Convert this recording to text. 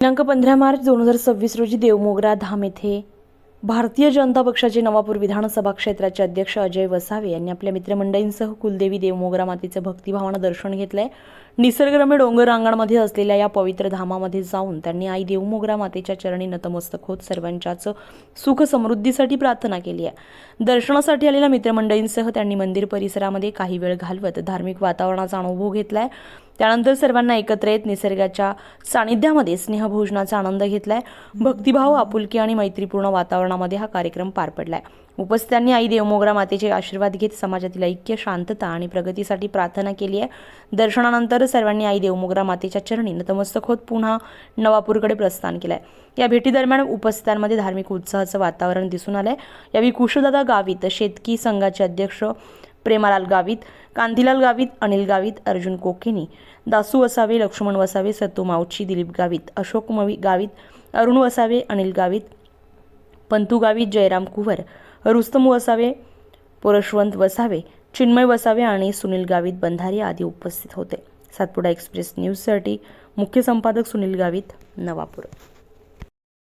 दिनांक 15 मार्च 2026 रोजी देवमोगरा धाम येथे भारतीय जनता पक्षाचे नवापूर विधानसभा क्षेत्राचे अध्यक्ष अजय वसावे यांनी आपल्या मित्रमंडळींसह कुलदेवी देवमोगरा मातेचे भक्तिभावाने दर्शन घेतले। निसर्गरम्य डोंगर रांगांमध्ये असलेल्या या पवित्र धामामध्ये जाऊन त्यांनी आई देवमोगरा मातेच्या चरणी नतमस्तक होत सर्वांच्याच सुख समृद्धीसाठी प्रार्थना केली आहे। दर्शनासाठी आलेल्या मित्रमंडळींसह त्यांनी मंदिर परिसरामध्ये काही वेळ घालवत धार्मिक वातावरणाचा अनुभव घेतलाय। त्यानंतर सर्वांना एकत्र येत निसर्गाच्या सानिध्यामध्ये स्नेहभोजनाचा आनंद घेतलाय। भक्तिभाव, आपुलकी आणि मैत्रीपूर्ण वातावरणामध्ये हा कार्यक्रम पार पडलाय। उपस्थितांनी आई देवमोगरा मातेचे आशीर्वाद घेत समाजातील ऐक्य, शांतता आणि प्रगतीसाठी प्रार्थना केली आहे। दर्शनानंतर सर्वांनी आई देवमोगरा मातेच्या चरणी नतमस्तक होत पुन्हा नवापूरकडे प्रस्थान केलंय। या भेटीदरम्यान उपस्थितांमध्ये धार्मिक उत्साहाचं वातावरण दिसून आलंय। यावेळी कुशदादा गावित, शेतकी संघाचे अध्यक्ष प्रेमालाल गावित, कांतीलाल गावित, अनिल गावित, अर्जुन कोकेनी, दासू वसावे, लक्ष्मण वसावे, सत्तू मावची, दिलीप गावित, अशोक गावित, अरुण वसावे, अनिल गावित, पंतू गावित, जयराम कुवर, रुस्तम वसावे, पुरशवंत वसावे, चिन्मय वसावे आणि सुनील गावित बंधारी आदी उपस्थित होते। सातपुडा एक्सप्रेस न्यूजसाठी मुख्य संपादक सुनील गावित, नवापूर।